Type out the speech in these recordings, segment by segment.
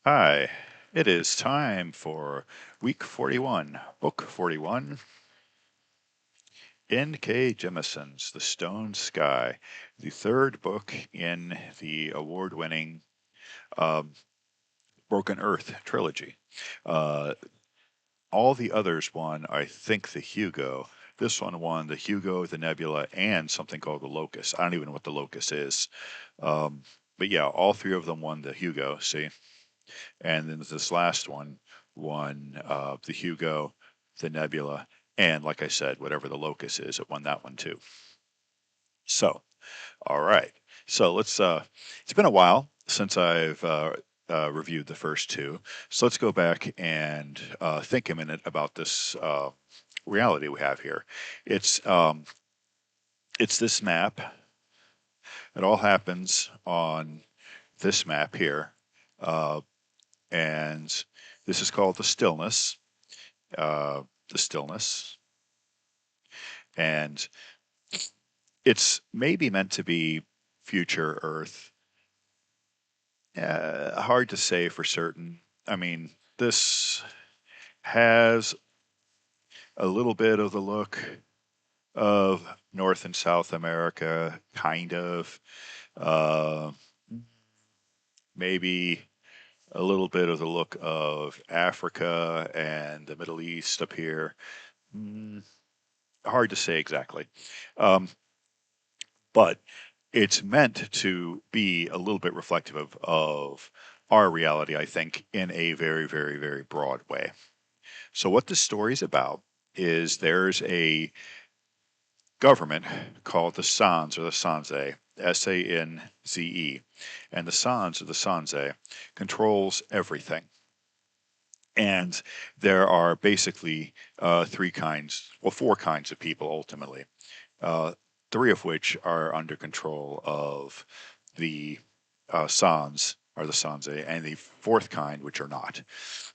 Hi, it is time for week 41, book 41, N.K. Jemison's The Stone Sky, the third book in the award-winning um, Broken Earth trilogy. Uh, all the others won, I think, the Hugo. This one won the Hugo, the Nebula, and something called the Locus. I don't even know what the Locus is. Um, but yeah, all three of them won the Hugo, see? And then this last one won the Hugo, the Nebula, and like I said, whatever the Locus is, it won that one too. So, all right. So it's been a while since I've reviewed the first two. So let's go back and think a minute about this reality we have here. It's, um, it's this map. It all happens on this map here. Uh, and this is called the stillness. uh, the stillness, and it's maybe meant to be future Earth. Hard to say for certain. I mean, this has a little bit of the look of North and South America, kind of. Uh, Maybe a little bit of the look of Africa and the Middle East up here. Mm, Hard to say exactly. Um, but it's meant to be a little bit reflective of our reality, I think, in a very, very, very broad way. So, what this story is about is there's a government called the Sans or the Sanze, Sanze, and the Sans or the Sanze controls everything. And there are basically three kinds, well, four kinds of people ultimately, uh, three of which are under control of the Sans, or the Sanze, and the fourth kind, which are not.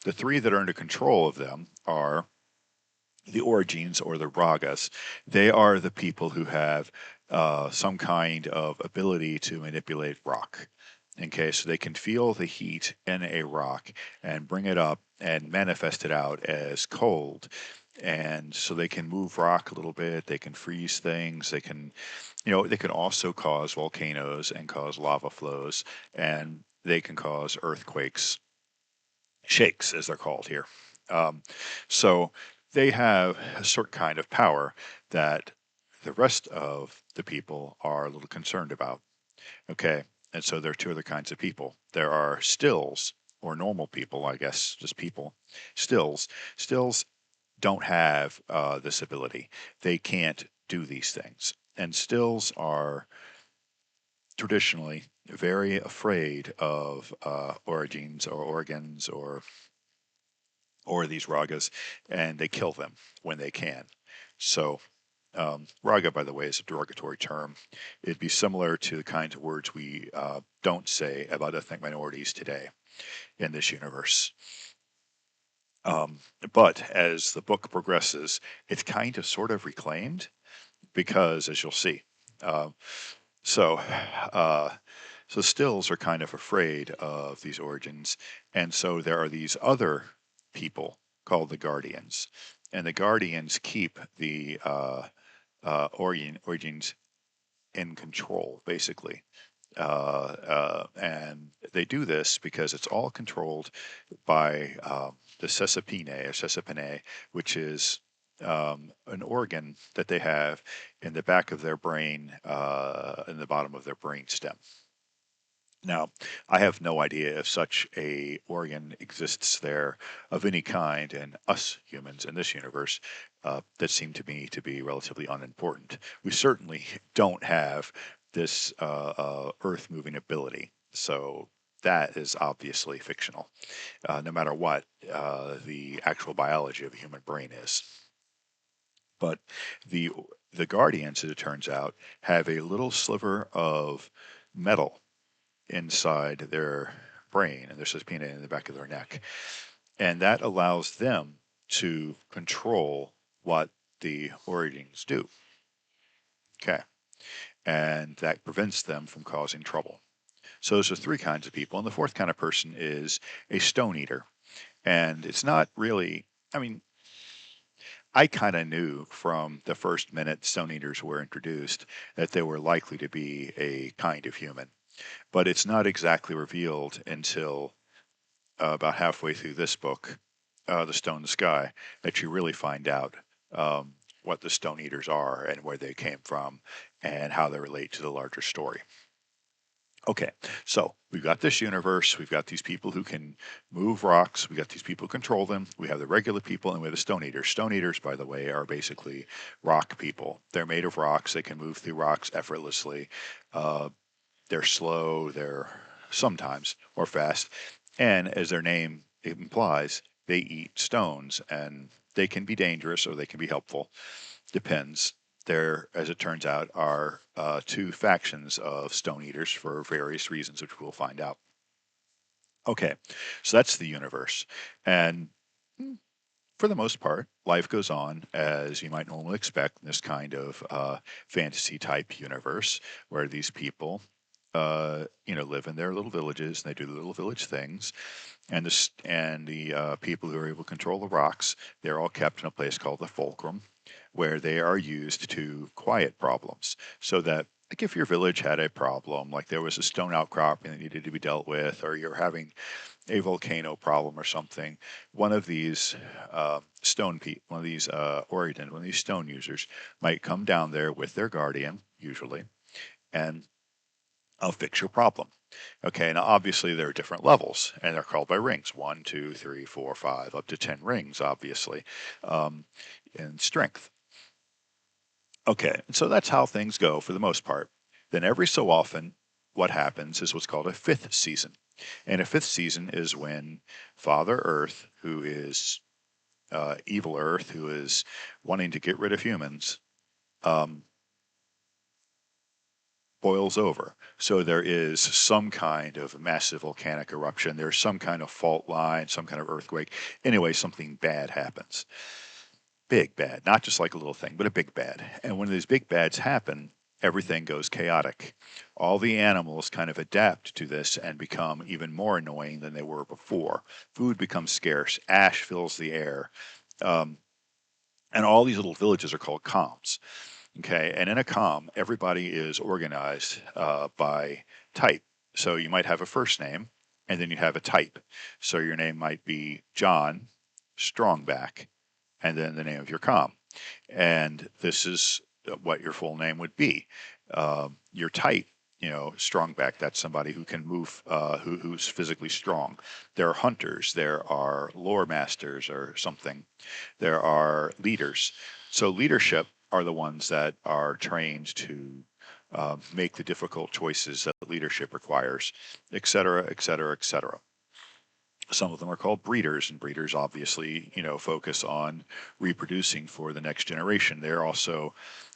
The three that are under control of them are the Origines or the Ragas. They are the people who have some kind of ability to manipulate rock. Okay, so they can feel the heat in a rock and bring it up and manifest it out as cold. And so they can move rock a little bit, they can freeze things, they can, they can also cause volcanoes and cause lava flows, and they can cause earthquakes, shakes as they're called here. Um, so they have a certain kind of power that the rest of the people are a little concerned about. Okay, and so there are two other kinds of people. There are stills, or normal people, I guess, just people. Stills. Stills don't have this ability. They can't do these things. And stills are traditionally very afraid of origins or organs or these ragas, and they kill them when they can. So raga, by the way, is a derogatory term. It'd be similar to the kinds of words we don't say about ethnic minorities today in this universe. Um, but as the book progresses, it's kind of sort of reclaimed because, as you'll see, uh, so uh, so stills are kind of afraid of these origins, and so there are these other people called the guardians, and the guardians keep the origins in control, basically. And they do this because it's all controlled by the Cessipene, which is an organ that they have in the back of their brain, in the bottom of their brain stem. Now, I have no idea if such a organ exists there of any kind in us humans in this universe. That seem to me to be relatively unimportant. We certainly don't have this earth moving ability, so that is obviously fictional, no matter what the actual biology of the human brain is. But the the guardians, as it turns out, have a little sliver of metal inside their brain, and there's this peanut in the back of their neck. And that allows them to control what the origins do. Okay. And that prevents them from causing trouble. So those are three kinds of people. And the fourth kind of person is a stone eater. And it's not really, I mean, I kind of knew from the first minute stone eaters were introduced that they were likely to be a kind of human. But it's not exactly revealed until about halfway through this book, The Stone in the Sky, that you really find out um, what the Stone Eaters are and where they came from and how they relate to the larger story. Okay, so we've got this universe, we've got these people who can move rocks, we've got these people who control them, we have the regular people, and we have the Stone Eaters. Stone Eaters, by the way, are basically rock people. They're made of rocks, they can move through rocks effortlessly. Uh, they're slow, they're sometimes, or fast. And as their name implies, they eat stones, and they can be dangerous or they can be helpful. Depends. There, as it turns out, are two factions of stone eaters for various reasons, which we'll find out. Okay, so that's the universe. And for the most part, life goes on as you might normally expect in this kind of fantasy type universe where these people, live in their little villages and they do the little village things. And the people who are able to control the rocks, they're all kept in a place called the fulcrum, where they are used to quiet problems. So that, like, if your village had a problem, like there was a stone outcropping that needed to be dealt with, or you're having a volcano problem or something, one of these one of these Orion, one of these stone users might come down there with their guardian, usually, and I'll fix your problem. Okay, now obviously there are different levels, and they're called by rings: one, two, three, four, five, up to 10 rings, obviously, um, in strength. Okay, and so that's how things go for the most part. Then every so often, what happens is what's called a fifth season. And a fifth season is when Father Earth, who is evil Earth, who is wanting to get rid of humans, um, boils over. So there is some kind of massive volcanic eruption. There's some kind of fault line, some kind of earthquake. Anyway, something bad happens. Big bad, not just like a little thing, but a big bad. And when these big bads happen, everything goes chaotic. All the animals kind of adapt to this and become even more annoying than they were before. Food becomes scarce, ash fills the air. Um, and all these little villages are called comms. Okay, and in a comm, everybody is organized by type. So you might have a first name, and then you have a type. So your name might be John Strongback, and then the name of your comm. And this is what your full name would be. Your type, Strongback, that's somebody who can move, who's physically strong. There are hunters, there are lore masters or something, there are leaders. So leadership are the ones that are trained to make the difficult choices that leadership requires, et cetera, et cetera, et cetera. Some of them are called breeders, and breeders obviously, focus on reproducing for the next generation. They're also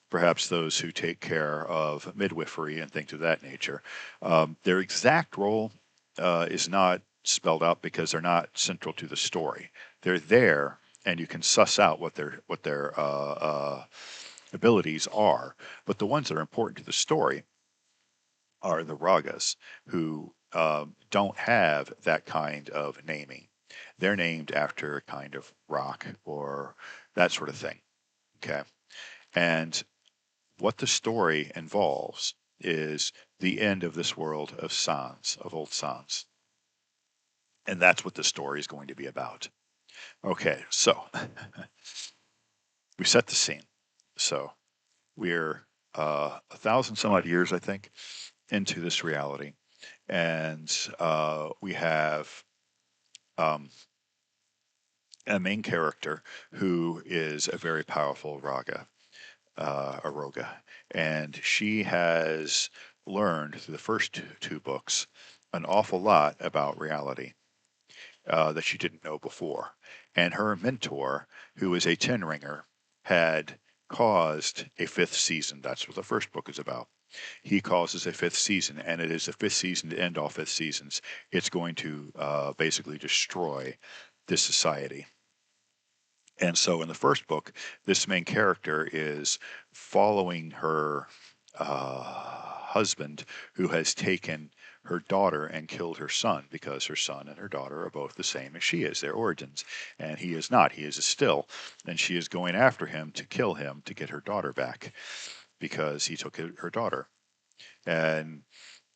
perhaps those who take care of midwifery and things of that nature. Their exact role is not spelled out because they're not central to the story. They're there, and you can suss out what their abilities are. But the ones that are important to the story are the ragas, who don't have that kind of naming. They're named after a kind of rock or that sort of thing. Okay. And what the story involves is the end of this world of Sans, of old Sans. And that's what the story is going to be about. Okay, so we set the scene. So we're 1,000 some odd years, I think, into this reality. And we have um, a main character who is a very powerful Aroga, and she has learned through the first two books an awful lot about reality that she didn't know before. And her mentor, who is a Ten Ringer, had caused a fifth season. That's what the first book is about. He causes a fifth season, and it is the fifth season to end all fifth seasons. It's going to basically destroy this society. And so in the first book, this main character is following her husband, who has taken her daughter and killed her son, because her son and her daughter are both the same as she is, their origins. And he is not. He is a still. And she is going after him to kill him to get her daughter back because he took her daughter. And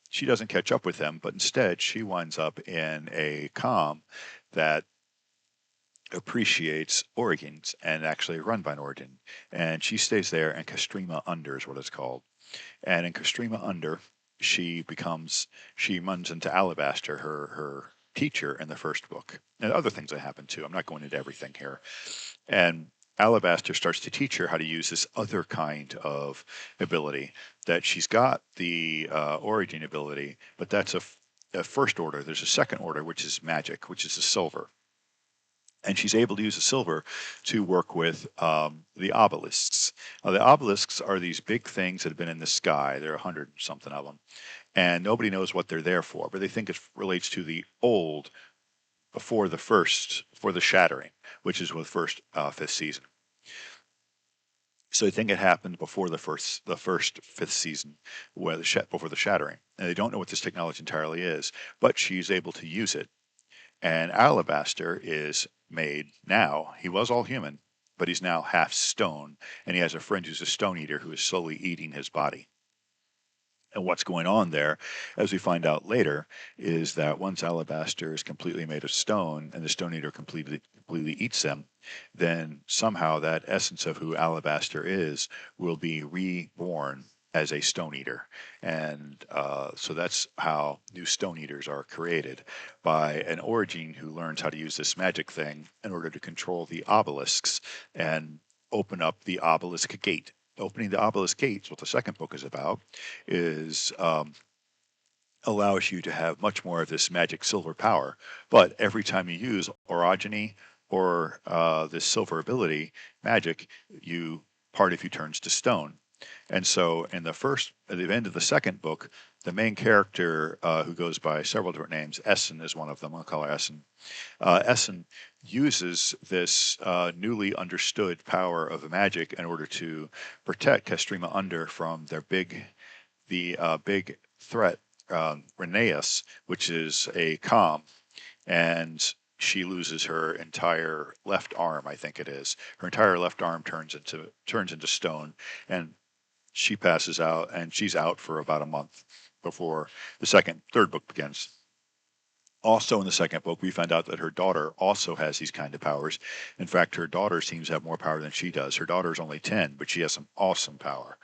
she doesn't catch up with them, but instead she winds up in a calm that appreciates organs and actually run by an organ. And she stays there, and Castrima Under is what it's called. And in Castrima Under, she runs into Alabaster, her teacher in the first book. And other things that happen too. I'm not going into everything here. And Alabaster starts to teach her how to use this other kind of ability. That she's got the origin ability, but that's a first order. There's a second order, which is magic, which is the silver. And she's able to use the silver to work with the obelisks. The obelisks are these big things that have been in the sky. There are 100 something of them, and nobody knows what they're there for. But they think it relates to the old before the shattering, which is with fifth season. So they think it happened before the first fifth season, before the shattering, and they don't know what this technology entirely is. But she's able to use it. And Alabaster is made now. He was all human, but he's now half stone, and he has a friend who's a stone eater who is slowly eating his body. And what's going on there, as we find out later, is that once Alabaster is completely made of stone and the Stone Eater completely eats them, then somehow that essence of who Alabaster is will be reborn as a Stone Eater. And so that's how new Stone Eaters are created, by an origin who learns how to use this magic thing in order to control the obelisks and open up the obelisk gate. Opening the obelisk gates, what the second book is about, is allows you to have much more of this magic silver power. But every time you use orogeny or this silver ability, magic, part of you turns to stone. And so at the end of the second book, the main character, who goes by several different names, Essen is one of them. I'll call her Essen. Essen uses this newly understood power of magic in order to protect Castrima Under from the big threat, Rheneas, which is a calm, and she loses her entire left arm. I think it is her entire left arm turns into stone, and she passes out, and she's out for about a month before the third book begins. Also in the second book, we find out that her daughter also has these kind of powers. In fact, her daughter seems to have more power than she does. Her daughter is only 10, but she has some awesome power.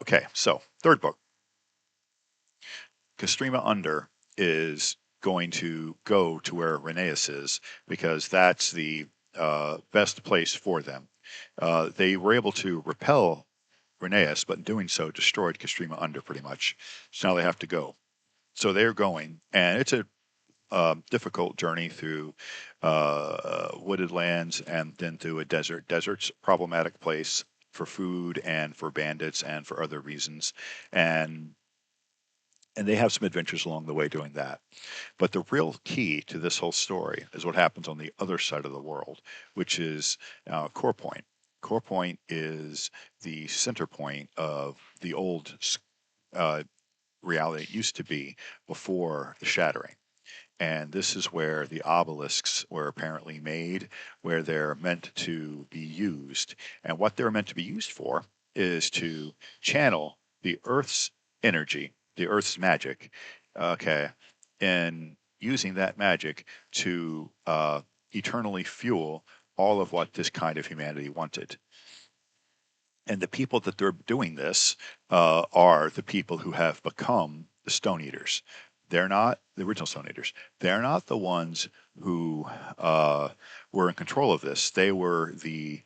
Okay, so third book. Castrima Under is going to go to where Rheneas is, because that's the best place for them. They were able to repel Rheneas, but in doing so destroyed Castrima Under pretty much. So now they have to go. So they're going, and it's a difficult journey through wooded lands and then through a desert. Desert's a problematic place for food and for bandits and for other reasons. And they have some adventures along the way doing that. But the real key to this whole story is what happens on the other side of the world, which is Core Point. Core Point is the center point of the old reality it used to be before the shattering. And this is where the obelisks were apparently made, where they're meant to be used. And what they're meant to be used for is to channel the Earth's energy, the Earth's magic, okay, and using that magic to eternally fuel all of what this kind of humanity wanted. And the people that they're doing this are the people who have become the Stone Eaters. They're not the original Stone Eaters. They're not the ones who were in control of this. They were the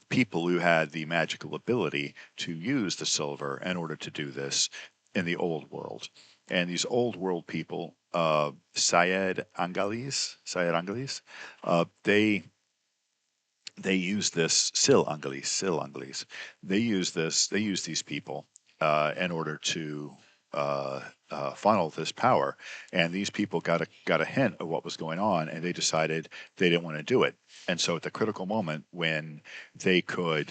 people who had the magical ability to use the silver in order to do this in the old world. And these old world people, Syed Angalis, they use this Sil Angelis. They use these people in order to funnel this power. And these people got a hint of what was going on, and they decided they didn't want to do it. And so at the critical moment when they could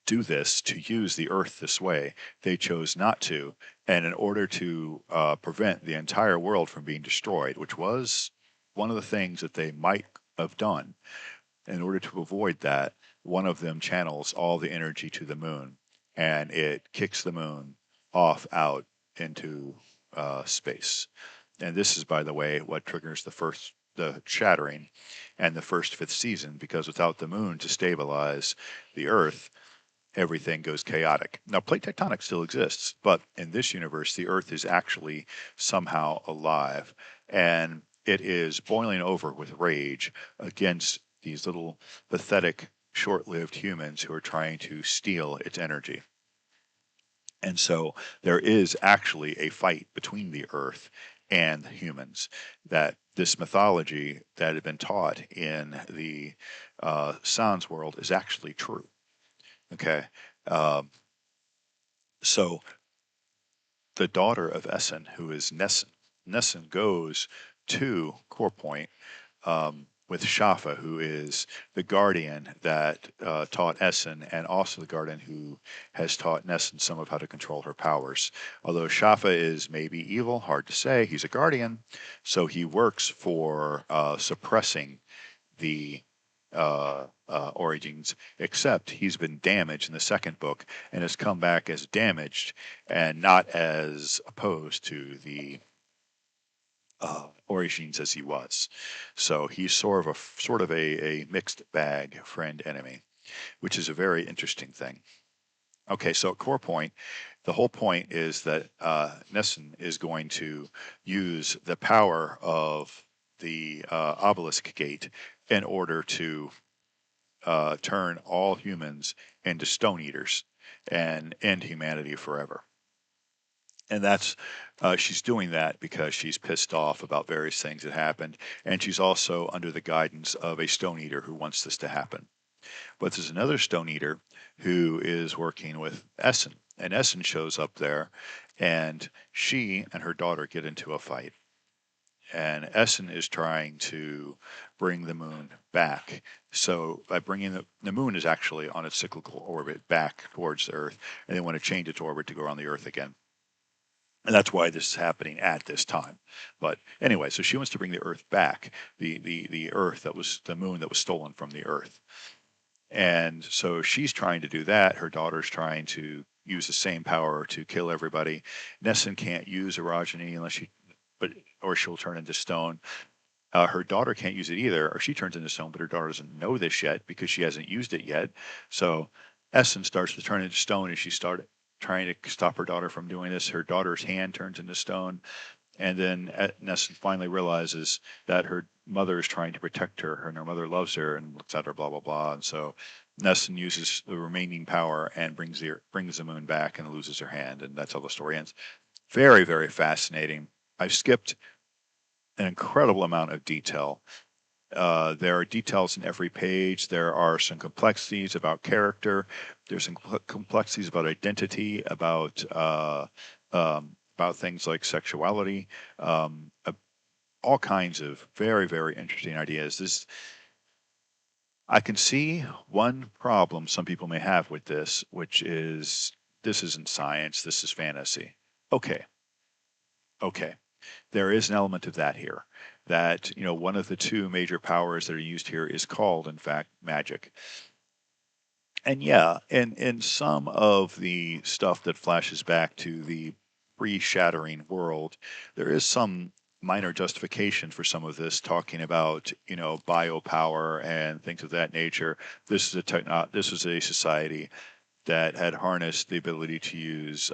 do this, to use the Earth this way. They chose not to. And in order to prevent the entire world from being destroyed, which was one of the things that they might have done, in order to avoid that, one of them channels all the energy to the moon, and it kicks the moon off out into space. And this is, by the way, what triggers the shattering and the first fifth season, because without the moon to stabilize the Earth, everything goes chaotic. Now, plate tectonics still exists, but in this universe, the Earth is actually somehow alive, and it is boiling over with rage against these little pathetic, short-lived humans who are trying to steal its energy. And so there is actually a fight between the Earth and the humans. That this mythology that had been taught in the Sans world is actually true. Okay. Um, so the daughter of Essen, who is Nessun goes to Core Point with Shafa, who is the guardian that taught Essen, and also the guardian who has taught Nessun some of how to control her powers. Although Shafa is maybe evil, hard to say, he's a guardian, so he works for suppressing the origins, except he's been damaged in the second book and has come back as damaged and not as opposed to the origins as he was. So he's sort of a mixed bag friend enemy, which is a very interesting thing. Okay, so at core point, the whole point is that Nessun is going to use the power of the obelisk gate in order to turn all humans into stone eaters and end humanity forever. And that's she's doing that because she's pissed off about various things that happened, and she's also under the guidance of a stone eater who wants this to happen. But there's another stone eater who is working with Essen, and Essen shows up there, and she and her daughter get into a fight. And Essen is trying to bring the moon back. So by bringing the moon is actually on its cyclical orbit back towards the Earth, and they want to change its orbit to go around the Earth again. And that's why this is happening at this time. But anyway, so she wants to bring the Earth back, the Earth that was the moon that was stolen from the Earth. And so she's trying to do that. Her daughter's trying to use the same power to kill everybody. Nessun can't use orogeny unless she, but or she'll turn into stone. Her daughter can't use it either, or she turns into stone, but her daughter doesn't know this yet because she hasn't used it yet. So Essen starts to turn into stone, and she started trying to stop her daughter from doing this. Her daughter's hand turns into stone, and then Essen finally realizes that her mother is trying to protect her, and her mother loves her, and looks at her, blah blah blah. And so Nessun uses the remaining power and brings the moon back and loses her hand, and that's how the story ends. Very, very fascinating. I've skipped an incredible amount of detail. There are details in every page. There are some complexities about character. There's some complexities about identity, about things like sexuality, all kinds of very, very interesting ideas. I can see one problem some people may have with this, which is this isn't science, this is fantasy. Okay, okay. There is an element of that here. That, one of the two major powers that are used here is called, in fact, magic. And yeah, in some of the stuff that flashes back to the pre-shattering world, there is some minor justification for some of this, talking about, biopower and things of that nature. This is a society that had harnessed the ability to use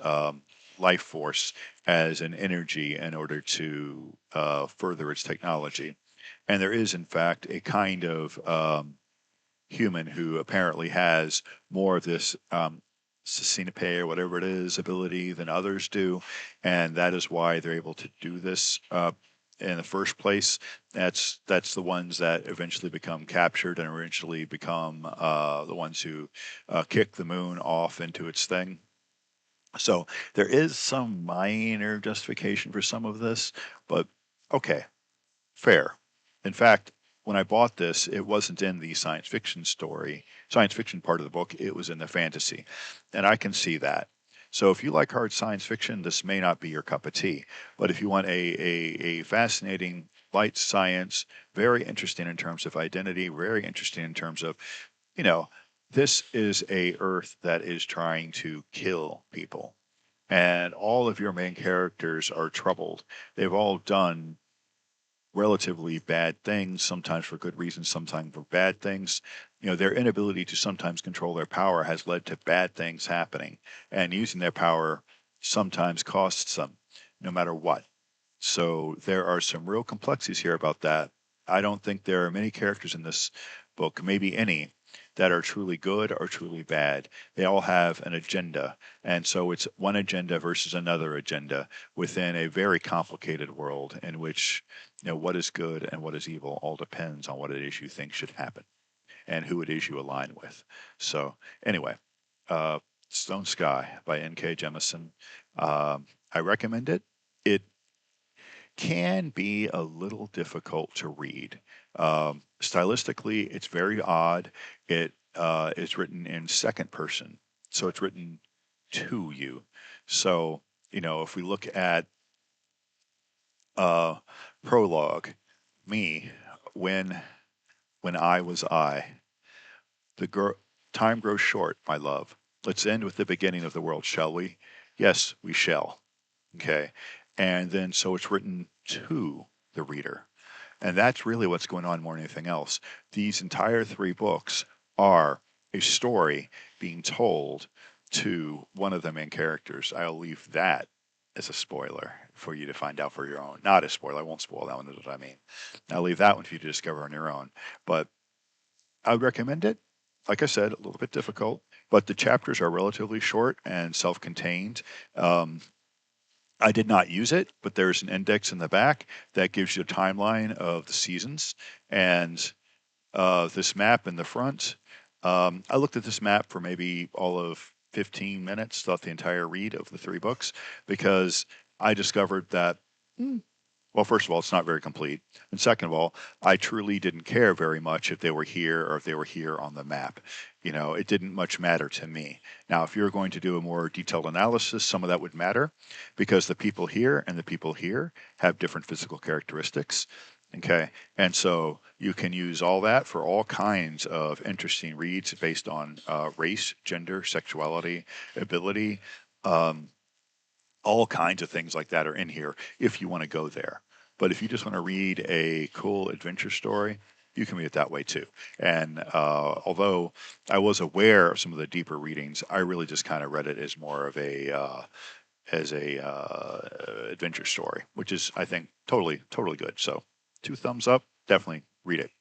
life force as an energy in order to further its technology. And there is, in fact, a kind of human who apparently has more of this Sasinape or whatever it is ability than others do, and that is why they're able to do this in the first place. That's the ones that eventually become captured and eventually become the ones who kick the moon off into its thing. So there is some minor justification for some of this, but okay, fair. In fact, when I bought this, it wasn't in the science fiction part of the book. It was in the fantasy, and I can see that. So if you like hard science fiction, this may not be your cup of tea. But if you want a fascinating light science, very interesting in terms of identity, very interesting in terms of, you know, this is a Earth that is trying to kill people, and all of your main characters are troubled. They've all done relatively bad things, sometimes for good reasons, sometimes for bad things. Their inability to sometimes control their power has led to bad things happening, and using their power sometimes costs them, no matter what. So there are some real complexities here about that. I don't think there are many characters in this book, maybe any, that are truly good or truly bad. They all have an agenda. And so it's one agenda versus another agenda within a very complicated world in which, what is good and what is evil all depends on what it is you think should happen and who it is you align with. So anyway, uh, Stone Sky by N.K. Jemisin. I recommend it. It can be a little difficult to read. Stylistically, it's very odd. It is written in second person, so it's written to you. So, if we look at uh, prologue, me, when I was I, the time grows short, my love. Let's end with the beginning of the world, shall we? Yes, we shall. Okay. And then so it's written to the reader. And that's really what's going on more than anything else. These entire three books are a story being told to one of the main characters. I'll leave that as a spoiler for you to find out for your own. Not a spoiler, I won't spoil that one, is what I mean. I'll leave that one for you to discover on your own. But I would recommend it. Like I said, a little bit difficult, but the chapters are relatively short and self contained. Um, I did not use it, but there's an index in the back that gives you a timeline of the seasons and this map in the front. I looked at this map for maybe all of 15 minutes throughout the entire read of the three books because I discovered that, well, first of all, it's not very complete. And second of all, I truly didn't care very much if they were here or if they were here on the map. It didn't much matter to me. Now, if you're going to do a more detailed analysis, some of that would matter because the people here and the people here have different physical characteristics. Okay. And so you can use all that for all kinds of interesting reads based on race, gender, sexuality, ability. Um, all kinds of things like that are in here if you want to go there. But if you just want to read a cool adventure story, you can read it that way too. And although I was aware of some of the deeper readings, I really just kind of read it as more of a adventure story, which is I think totally good. So 2 thumbs up, definitely read it.